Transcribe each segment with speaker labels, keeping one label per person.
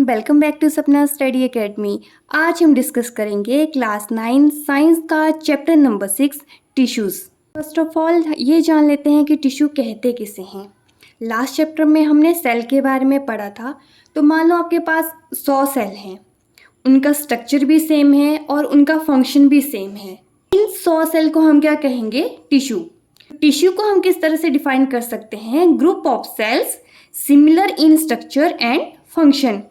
Speaker 1: Everyone, welcome back to सपना study academy. आज हम डिस्कस करेंगे क्लास 9 साइंस का chapter number 6 tissues. First of all ये जान लेते हैं कि टिश्यू कहते किसे हैं। लास्ट चैप्टर में हमने सेल के बारे में पढ़ा था। तो मान लो आपके पास 100 सेल हैं, उनका स्ट्रक्चर भी सेम है और उनका फंक्शन भी सेम है। इन 100 सेल को हम क्या कहेंगे? टिश्यू। टिश्यू को हम किस तरह से डिफाइन कर सकते हैं? Group of cells similar in structure and function.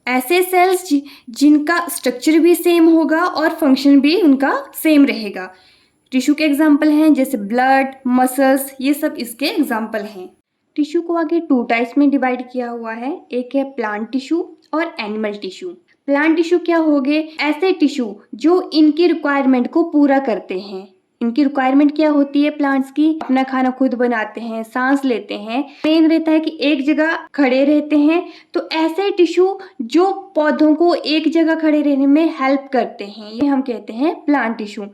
Speaker 1: ऐसे सेल्स जिनका स्ट्रक्चर भी सेम होगा और फंक्शन भी उनका सेम रहेगा। टिश्यू के एग्जाम्पल हैं जैसे ब्लड, मसल्स, ये सब इसके एग्जाम्पल हैं। टिश्यू को आगे 2 टाइप्स में डिवाइड किया हुआ है। एक है प्लांट टिश्यू और एनिमल टिश्यू। प्लांट टिश्यू क्या होंगे? ऐसे टिश्यू जो इनकी रिक्वायरमेंट को पूरा करते हैं। इनकी रिक्वायरमेंट क्या होती है प्लांट्स की? अपना खाना खुद बनाते हैं, सांस लेते हैं, मेन रहता है कि एक जगह खड़े रहते हैं। तो ऐसे टिश्यू जो पौधों को एक जगह खड़े रहने में हेल्प करते हैं, ये हम कहते हैं plant tissue.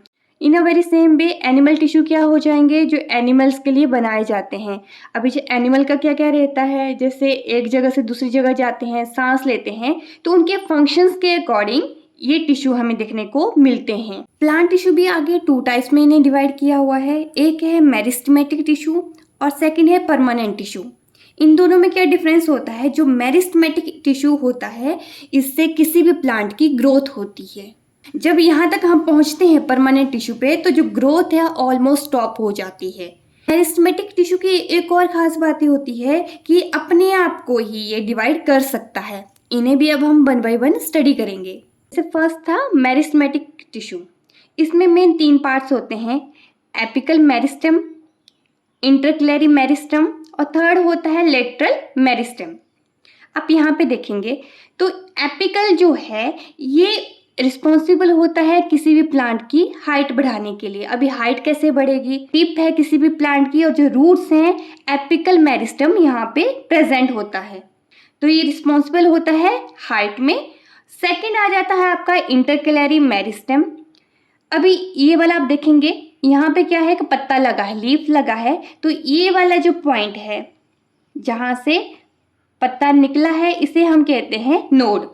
Speaker 1: In a very same way animal tissue क्या हो जाएंगे? जो एनिमल्स के लिए बनाए जाते हैं। अभी जो एनिमल का क्या क्या रहता है, जैसे एक जगह से दूसरी जगह जाते हैं, सांस लेते हैं, तो उनके फंक्शंस के अकॉर्डिंग ये टिश्यू हमें देखने को मिलते हैं। प्लांट टिश्यू भी आगे 2 टाइप्स में इन्हें डिवाइड किया हुआ है। एक है मेरिस्टेमेटिक टिश्यू और सेकंड है परमानेंट टिश्यू। इन दोनों में क्या डिफरेंस होता है? जो मेरिस्टेमेटिक टिश्यू होता है, इससे किसी भी प्लांट की ग्रोथ होती है। जब यहाँ तक हम पहुँचते हैं परमानेंट टिश्यू पे, तो जो ग्रोथ है ऑलमोस्ट स्टॉप हो जाती है। मेरिस्टेमेटिक टिश्यू की एक और खास बात होती है कि अपने आप को ही ये डिवाइड कर सकता है। इन्हें भी अब हम 1 बाय 1 स्टडी करेंगे। जैसे फर्स्ट था मेरिस्टेमेटिक टिश्यू। इसमें मेन 3 पार्ट्स होते हैं, एपिकल मेरिस्टेम, इंटरक्लेरी मेरिस्टेम और थर्ड होता है लेटरल मेरिस्टेम। आप यहाँ पे देखेंगे तो एपिकल जो है ये रिस्पॉन्सिबल होता है किसी भी प्लांट की हाइट बढ़ाने के लिए। अभी हाइट कैसे बढ़ेगी? टिप है किसी भी प्लांट की और जो रूट्स हैं, एपिकल मेरिस्टेम यहाँ पे प्रेजेंट होता है, तो ये रिस्पॉन्सिबल होता है हाइट में। सेकंड आ जाता है आपका इंटरक्लेरी मेरिस्टेम। अभी ये वाला आप देखेंगे यहाँ पे क्या है कि पत्ता लगा है, लीफ लगा है, तो ये वाला जो पॉइंट है जहाँ से पत्ता निकला है, इसे हम कहते हैं नोड।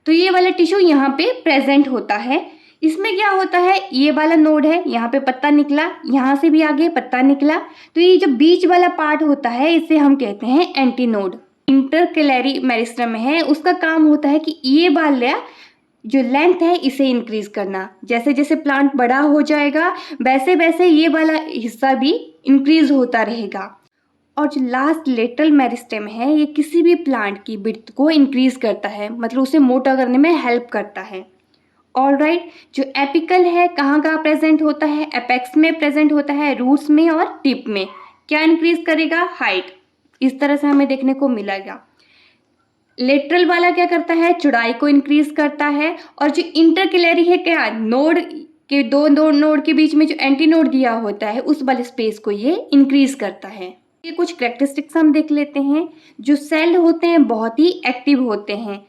Speaker 1: तो ये वाला टिश्यू यहाँ पे प्रेजेंट होता है। इसमें क्या होता है, ये वाला नोड है, यहाँ पे पत्ता निकला, यहाँ से भी आगे पत्ता निकला, तो ये जो बीच वाला पार्ट होता है इसे हम कहते हैं एंटीनोड। इंटरक्लेरी मेरिस्टेम है, उसका काम होता है कि ये वाला जो लेंथ है इसे इंक्रीज करना। जैसे जैसे प्लांट बड़ा हो जाएगा वैसे वैसे ये वाला हिस्सा भी इंक्रीज होता रहेगा। और जो लास्ट लेटरल मेरिस्टेम है, ये किसी भी प्लांट की विड्थ को इंक्रीज करता है, मतलब उसे मोटा करने में हेल्प करता है। ऑलराइट, जो एपिकल है कहाँ कहाँ प्रेजेंट होता है? एपेक्स में प्रेजेंट होता है, रूट्स में और टिप में। क्या इंक्रीज करेगा? हाइट। इस तरह से हमें देखने को मिलेगा। लेटरल वाला क्या करता है? चौड़ाई को इंक्रीज करता है। और जो इंटरक्लेरी है, क्या नोड के दो नोड के बीच में जो एंटी नोड दिया होता है, उस वाले स्पेस को ये इंक्रीज करता है। ये कुछ कैरेक्टरिस्टिक्स हम देख लेते हैं। जो सेल होते हैं बहुत ही एक्टिव होते हैं।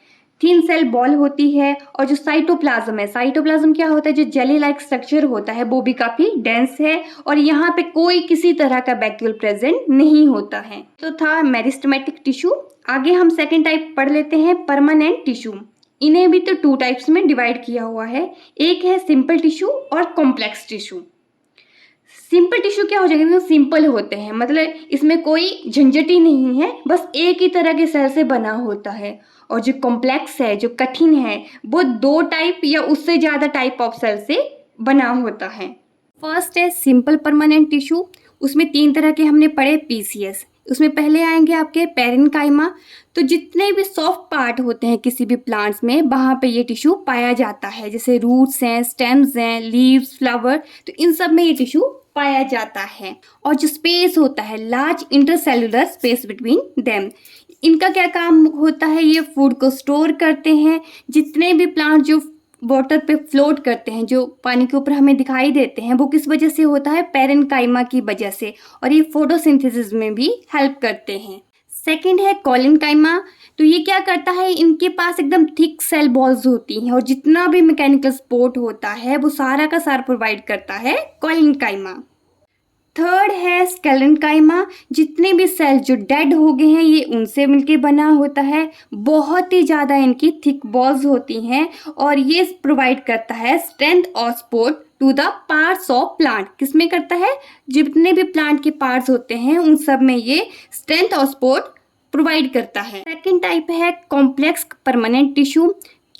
Speaker 1: थिन सेल बॉल होती है। और जो साइटोप्लाज्म है, साइटोप्लाज्म क्या होता है? जो जेली लाइक स्ट्रक्चर होता है वो भी काफी डेंस है और यहाँ पे कोई किसी तरह का बैक्टीरियल प्रेजेंट नहीं होता है। तो था मेरिस्टेमेटिक टिश्यू। आगे हम सेकेंड टाइप पढ़ लेते हैं, परमानेंट टिश्यू। इन्हें भी तो 2 टाइप्स में डिवाइड किया हुआ है। एक है सिंपल टिश्यू और कॉम्प्लेक्स टिश्यू। सिंपल टिश्यू क्या हो जाएगा? सिंपल होते हैं, मतलब इसमें कोई झंझट ही नहीं है, बस एक ही तरह के सेल से बना होता है। और जो कॉम्प्लेक्स है, जो कठिन है, वो 2 टाइप या उससे ज़्यादा टाइप ऑफ सेल से बना होता है। फर्स्ट है सिंपल परमानेंट टिश्यू। उसमें 3 तरह के हमने पढ़े पीसीएस। उसमें पहले आएंगे आपके पेरेन्काइमा। तो जितने भी सॉफ्ट पार्ट होते हैं किसी भी प्लांट्स में, वहाँ पे ये टिश्यू पाया जाता है। जैसे रूट्स हैं, स्टेम्स हैं, लीव्स, फ्लावर, तो इन सब में ये टिश्यू पाया जाता है। और जो स्पेस होता है, large intercellular space between them, इनका क्या काम होता है? ये फूड को स्टोर करते हैं। जितने भी प्लांट जो वाटर पे फ्लोट करते हैं, जो पानी के ऊपर हमें दिखाई देते हैं, वो किस वजह से होता है? पेरेन्काइमा की वजह से। और ये फोटोसिंथेसिस में भी हेल्प करते हैं। सेकंड है कॉलिनकाइमा। तो ये क्या करता है? इनके पास एकदम थिक सेल बॉल्स होती हैं और जितना भी मैकेनिकल सपोर्ट होता है वो सारा का सारा प्रोवाइड करता है कॉलिनकाइमा। थर्ड है स्केलेनकाइमा, जितने भी सेल जो डेड हो गए हैं ये उनसे मिलके बना होता है। बहुत ही ज़्यादा इनकी थिक वॉल्स होती हैं और ये प्रोवाइड करता है स्ट्रेंथ और support to the parts of plant. किसमें करता है? जितने भी प्लांट के पार्ट्स होते हैं उन सब में ये स्ट्रेंथ और सपोर्ट प्रोवाइड करता है। सेकेंड टाइप है complex permanent tissue.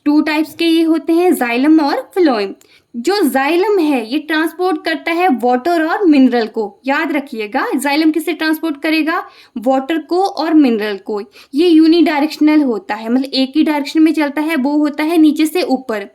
Speaker 1: Two types के ये होते हैं, जाइलम और फ्लोएम। जो जाइलम है ये ट्रांसपोर्ट करता है वाटर और मिनरल को। याद रखिएगा, जाइलम किसे ट्रांसपोर्ट करेगा? वाटर को और मिनरल को। ये यूनिडायरेक्शनल होता है, मतलब एक ही डायरेक्शन में चलता है, वो होता है नीचे से ऊपर।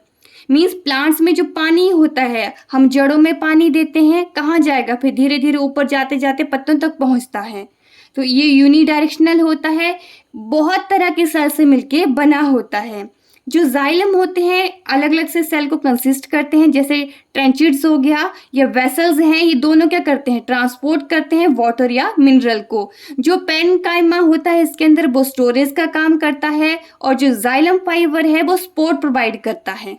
Speaker 1: मीन्स प्लांट्स में जो पानी होता है, हम जड़ों में पानी देते हैं, कहाँ जाएगा? फिर धीरे धीरे ऊपर जाते जाते पत्तों तक पहुंचता है। तो ये यूनिडायरेक्शनल होता है, बहुत तरह के सेल से मिलके बना होता है। जो जाइलम होते हैं अलग अलग से सेल को कंसिस्ट करते हैं, जैसे ट्रेंचिड्स हो गया या वेसल्स हैं, ये दोनों क्या करते हैं? ट्रांसपोर्ट करते हैं वाटर या मिनरल को। जो पेनकाइमा होता है इसके अंदर वो स्टोरेज का काम करता है और जो जाइलम फाइबर है वो सपोर्ट प्रोवाइड करता है।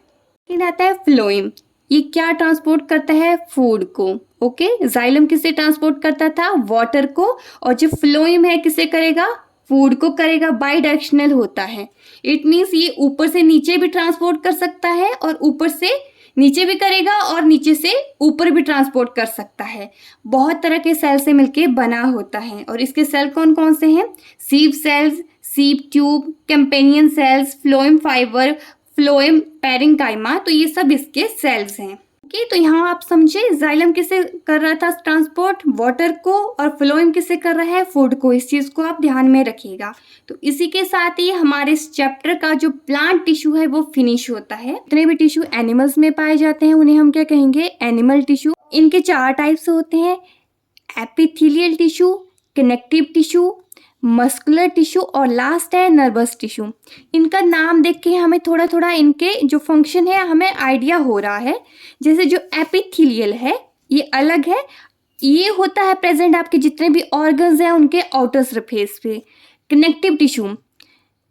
Speaker 1: फिर आता है फ्लोएम, ये क्या ट्रांसपोर्ट करता है? फूड को। ओके, जाइलम किसे ट्रांसपोर्ट करता था? वाटर को। और जो फ्लोएम है किसे करेगा? फूड को करेगा। बाई डायरेक्शनल होता है। इट मीन्स ये ऊपर से नीचे भी ट्रांसपोर्ट कर सकता है और ऊपर से नीचे भी करेगा और नीचे से ऊपर भी ट्रांसपोर्ट कर सकता है। बहुत तरह के सेल से मिलके बना होता है। और इसके सेल कौन कौन से हैं? Sieve cells, sieve tube, companion cells, phloem fibre, phloem parenchyma, तो ये सब इसके सेल्स हैं। ओके, तो यहाँ आप समझे जाइलम किसे कर रहा था ट्रांसपोर्ट? वाटर को। और फ्लोएम किसे कर रहा है? फूड को। इस चीज को आप ध्यान में रखिएगा। तो इसी के साथ ही हमारे इस चैप्टर का जो प्लांट टिश्यू है वो फिनिश होता है। जितने भी टिश्यू एनिमल्स में पाए जाते हैं उन्हें हम क्या कहेंगे? Animal tissue. इनके 4 टाइप्स होते हैं, epithelial tissue, connective tissue, muscular tissue और लास्ट है नर्वस टिश्यू। इनका नाम देख के हमें थोड़ा थोड़ा इनके जो फंक्शन है हमें आइडिया हो रहा है। जैसे जो एपिथेलियल है ये अलग है, ये होता है प्रेजेंट आपके जितने भी ऑर्गन्स हैं उनके आउटर सरफेस पे। कनेक्टिव टिश्यू,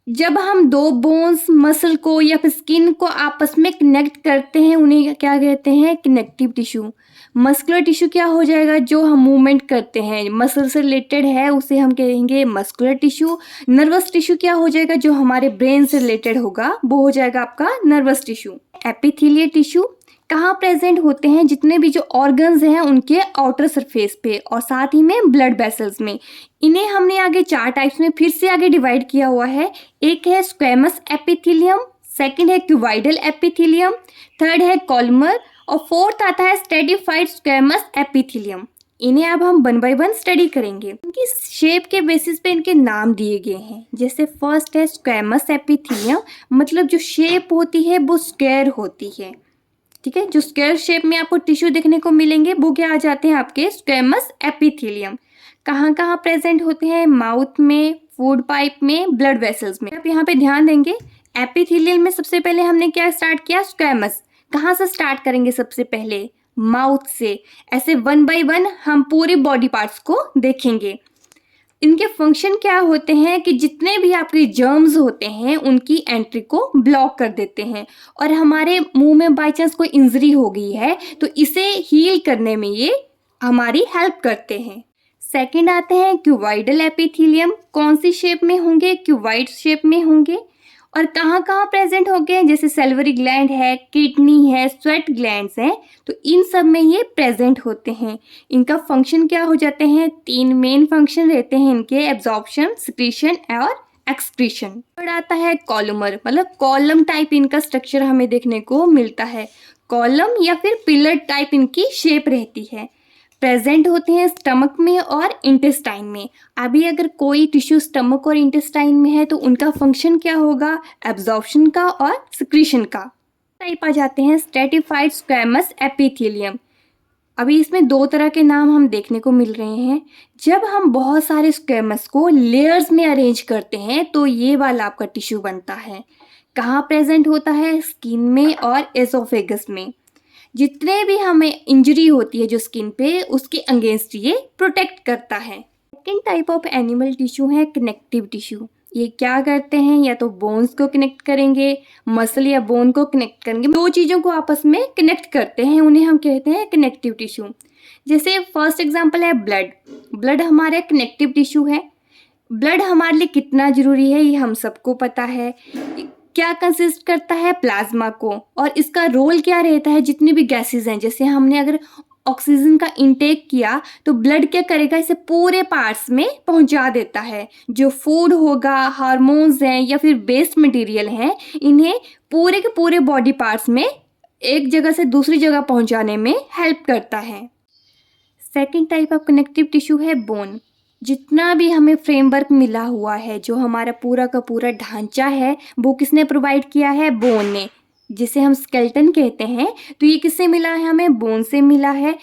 Speaker 1: जब हम दो बोन्स मसल को या फिर स्किन को आपस में कनेक्ट करते हैं उन्हें क्या कहते हैं? Connective tissue. मस्कुलर टिश्यू क्या हो जाएगा? जो हम मूवमेंट करते हैं मसल से रिलेटेड है उसे हम कहेंगे मस्कुलर टिश्यू। नर्वस टिश्यू क्या हो जाएगा? जो हमारे ब्रेन से रिलेटेड होगा वो हो जाएगा आपका नर्वस टिश्यू। एपिथेलियल टिश्यू कहाँ प्रेजेंट होते हैं? जितने भी जो ऑर्गन्स हैं उनके आउटर सरफेस पे और साथ ही में ब्लड वेसल्स में। इन्हें हमने आगे 4 टाइप्स में फिर से आगे डिवाइड किया हुआ है। एक है स्क्वेमस एपिथेलियम, सेकंड है क्यूबाइडल एपिथेलियम, थर्ड है कॉलमर और फोर्थ आता है स्ट्रेटिफाइड स्क्वेमस एपिथेलियम। इन्हें अब हम 1 बाय 1 स्टडी करेंगे। इनकी शेप के बेसिस पे इनके नाम दिए गए हैं। जैसे फर्स्ट है स्क्वेमस एपिथेलियम, मतलब जो शेप होती है वो स्क्वायर होती है। ठीक है, जो स्क्वायर शेप में आपको टिश्यू देखने को मिलेंगे वो क्या आ जाते हैं? आपके स्क्वेमस एपिथेलियम। कहाँ कहाँ प्रेजेंट होते हैं? माउथ में, फूड पाइप में, ब्लड वेसल्स में। आप यहाँ पे ध्यान देंगे, एपिथेलियल में सबसे पहले हमने क्या स्टार्ट किया? स्क्वेमस। कहाँ से स्टार्ट करेंगे? सबसे पहले माउथ से। ऐसे 1 बाय 1 हम पूरे बॉडी पार्ट्स को देखेंगे। इनके फंक्शन क्या होते हैं कि जितने भी आपके जर्म्स होते हैं उनकी एंट्री को ब्लॉक कर देते हैं और हमारे मुंह में बाई चांस कोई इंजरी हो गई है तो इसे हील करने में ये हमारी हेल्प करते हैं। सेकंड आते हैं क्यूबाइडल एपिथेलियम। कौन सी शेप में होंगे? क्यूबाइड शेप में होंगे। और कहाँ कहाँ प्रेजेंट होंगे? जैसे सैलिवरी ग्लैंड है, किडनी है, स्वेट ग्लैंड्स हैं, तो इन सब में ये प्रेजेंट होते हैं। इनका फंक्शन क्या हो जाते हैं? 3 मेन फंक्शन रहते हैं इनके, एब्जॉर्प्शन, सिक्रीशन और एक्सक्रीशन। फिर आता है कॉलमर, मतलब कॉलम टाइप इनका स्ट्रक्चर हमें देखने को मिलता है। कॉलम या फिर पिलर टाइप इनकी शेप रहती है। प्रेजेंट होते हैं स्टमक में और इंटेस्टाइन में। अभी अगर कोई टिश्यू स्टमक और इंटेस्टाइन में है तो उनका फंक्शन क्या होगा? एब्जॉर्प्शन का और सिक्रीशन का। टाइप आ जाते हैं स्ट्रेटिफाइड स्क्वेमस एपिथेलियम। अभी इसमें 2 तरह के नाम हम देखने को मिल रहे हैं। जब हम बहुत सारे स्क्वेमस को लेयर्स में अरेंज करते हैं तो ये वाला आपका टिश्यू बनता है। कहाँ प्रेजेंट होता है? स्किन में और एसोफेगस में। जितने भी हमें इंजरी होती है जो स्किन पे, उसके अगेंस्ट ये प्रोटेक्ट करता है। Second type of animal tissue है कनेक्टिव टिश्यू। ये क्या करते हैं? या तो बोन्स को कनेक्ट करेंगे, मसल या बोन को कनेक्ट करेंगे, 2 चीज़ों को आपस में कनेक्ट करते हैं, उन्हें हम कहते हैं कनेक्टिव टिश्यू। जैसे फर्स्ट एग्जांपल है ब्लड। ब्लड हमारा कनेक्टिव टिश्यू है। ब्लड हमारे लिए कितना ज़रूरी है ये हम सबको पता है। क्या कंसिस्ट करता है? प्लाज्मा को। और इसका रोल क्या रहता है? जितनी भी गैसेस हैं, जैसे हमने अगर ऑक्सीजन का इंटेक किया तो ब्लड क्या करेगा? इसे पूरे पार्ट्स में पहुंचा देता है। जो फूड होगा, हार्मोन्स हैं या फिर वेस्ट मटेरियल हैं, इन्हें पूरे के पूरे बॉडी पार्ट्स में एक जगह से दूसरी जगह पहुंचाने में हेल्प करता है। Second type of connective tissue है बोन। जितना भी हमें फ्रेमवर्क मिला हुआ है, जो हमारा पूरा का पूरा ढांचा है, वो किसने प्रोवाइड किया है? बोन ने, जिसे हम स्केलेटन कहते हैं। तो ये किससे मिला है? हमें बोन से मिला है।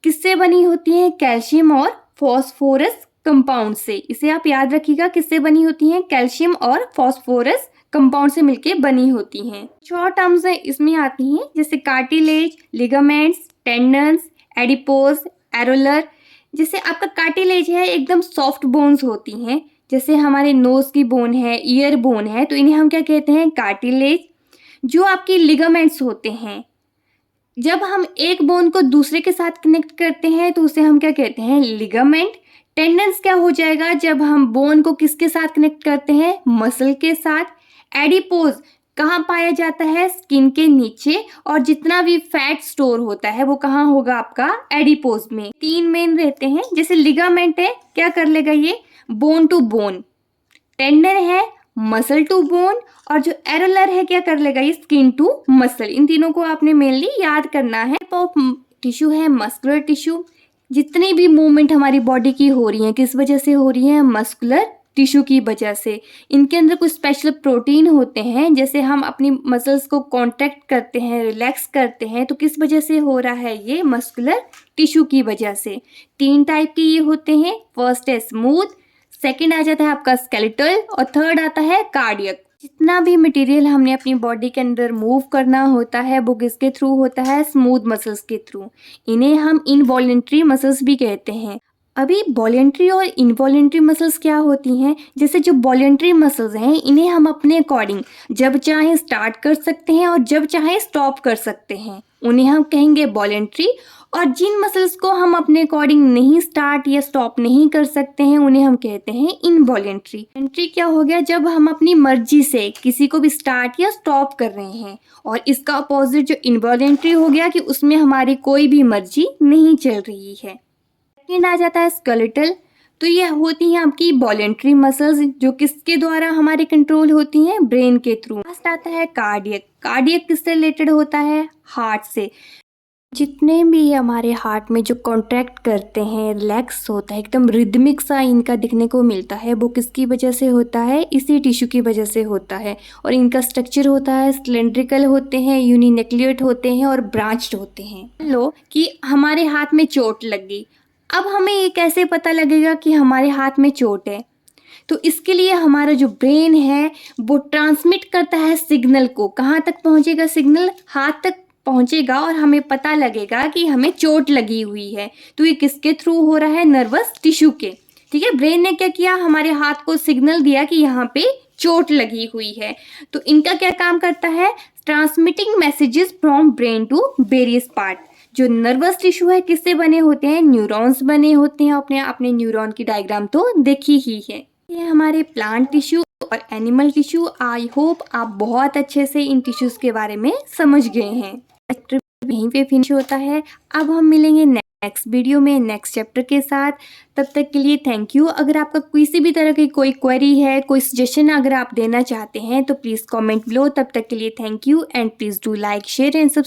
Speaker 1: किससे बनी होती है? कैल्शियम और फॉस्फोरस कंपाउंड से। इसे आप याद रखिएगा, किससे बनी होती हैं? कैल्शियम और फॉस्फोरस कंपाउंड से मिलके बनी होती हैं। शॉर्ट टर्म्स है इसमें आती हैं, जैसे cartilage, ligaments, tendons, adipose, areolar. जैसे आपका कार्टिलेज है, एकदम सॉफ्ट बोन्स होती हैं। जैसे हमारे नोज की बोन है, ईयर बोन है, तो इन्हें हम क्या कहते हैं? कार्टिलेज। जो आपकी लिगामेंट्स होते हैं, जब हम एक बोन को दूसरे के साथ कनेक्ट करते हैं तो उसे हम क्या कहते हैं? लिगामेंट। टेंडन्स क्या हो जाएगा? जब हम बोन को किसके साथ कनेक्ट करते हैं? मसल के साथ। एडिपोज कहाँ पाया जाता है? स्किन के नीचे। और जितना भी फैट स्टोर होता है वो कहाँ होगा? आपका एडिपोज में। तीन मेन रहते हैं। जैसे लिगामेंट है, क्या कर लेगा ये? Bone to bone. टेंडन है, मसल टू बोन। और जो एरोलर है, क्या कर लेगा ये? Skin to muscle. इन तीनों को आपने मेनली याद करना है। तो टिश्यू है मस्कुलर टिश्यू। जितनी भी मूवमेंट हमारी बॉडी की हो रही है, किस वजह से हो रही है? मस्कुलर टिश्यू की वजह से। इनके अंदर कुछ स्पेशल प्रोटीन होते हैं। जैसे हम अपनी मसल्स को कॉन्ट्रैक्ट करते हैं, रिलैक्स करते हैं, तो किस वजह से हो रहा है? ये मस्कुलर टिश्यू की वजह से। तीन टाइप के ये होते हैं। फर्स्ट है स्मूथ, सेकंड आ जाता है आपका स्केलेटल, और थर्ड आता है कार्डियक। जितना भी मटेरियल हमने अपनी बॉडी के अंदर मूव करना होता है वो किसके थ्रू होता है? स्मूथ मसल्स के थ्रू। इन्हें हम इनवॉलेंट्री मसल्स भी कहते हैं। अभी वॉलेंट्री और इनवॉलेंट्री मसल्स क्या होती हैं? जैसे जो वॉलेंट्री मसल्स हैं, इन्हें हम अपने अकॉर्डिंग जब चाहे स्टार्ट कर सकते हैं और जब चाहे स्टॉप कर सकते हैं, उन्हें हम कहेंगे वॉलेंट्री। और जिन मसल्स को हम अपने अकॉर्डिंग नहीं स्टार्ट या स्टॉप नहीं कर सकते हैं, उन्हें हम कहते हैं इनवॉलेंट्री। वॉलेंट्री क्या हो गया? जब हम अपनी मर्जी से किसी को भी स्टार्ट या स्टॉप कर रहे हैं। और इसका अपोजिट जो इनवॉलेंट्री हो गया कि उसमें हमारी कोई भी मर्जी नहीं चल रही है। सेकेंड आ जाता है स्केलेटल। तो ये होती हैं आपकी वॉलेंट्री मसल्स, जो किसके द्वारा हमारे कंट्रोल होती हैं? ब्रेन के थ्रू। लास्ट आता है कार्डियक। कार्डियक किससे रिलेटेड होता है? हार्ट से। जितने भी हमारे हार्ट में जो कॉन्ट्रैक्ट करते हैं, रिलैक्स होता है, एकदम रिदमिक सा इनका दिखने को मिलता है, वो किसकी वजह से होता है? इसी टिश्यू की वजह से होता है। और इनका स्ट्रक्चर होता है सिलेंड्रिकल होते हैं, यूनिन्यूक्लिएट होते हैं और ब्रांच्ड होते हैं। लो कि हमारे हाथ में चोट लग गई, अब हमें ये कैसे पता लगेगा कि हमारे हाथ में चोट है? तो इसके लिए हमारा जो ब्रेन है वो ट्रांसमिट करता है सिग्नल को। कहाँ तक पहुँचेगा सिग्नल? हाथ तक पहुँचेगा और हमें पता लगेगा कि हमें चोट लगी हुई है। तो ये किसके थ्रू हो रहा है? नर्वस टिश्यू के। ठीक है, ब्रेन ने क्या किया? हमारे हाथ को सिग्नल दिया कि यहाँ पे चोट लगी हुई है। तो इनका क्या काम करता है? Transmitting messages from brain to various part. जो नर्वस टिश्यू है किससे बने होते हैं? न्यूरॉन्स बने होते हैं। अपने न्यूरॉन की डायग्राम तो देखी ही है। ये हमारे प्लांट टिश्यू और एनिमल टिश्यू। आई होप आप बहुत अच्छे से इन टिश्यूज के बारे में समझ गए हैं। चैप्टर यहीं पे फिनिश होता है। अब हम मिलेंगे नेक्स्ट वीडियो में नेक्स्ट चैप्टर के साथ। तब तक के लिए थैंक यू। अगर आपका किसी भी तरह की कोई क्वेरी है, कोई सजेशन अगर आप देना चाहते हैं तो प्लीज़ कमेंट बिलो। तब तक के लिए thank you and please do like, share and subscribe.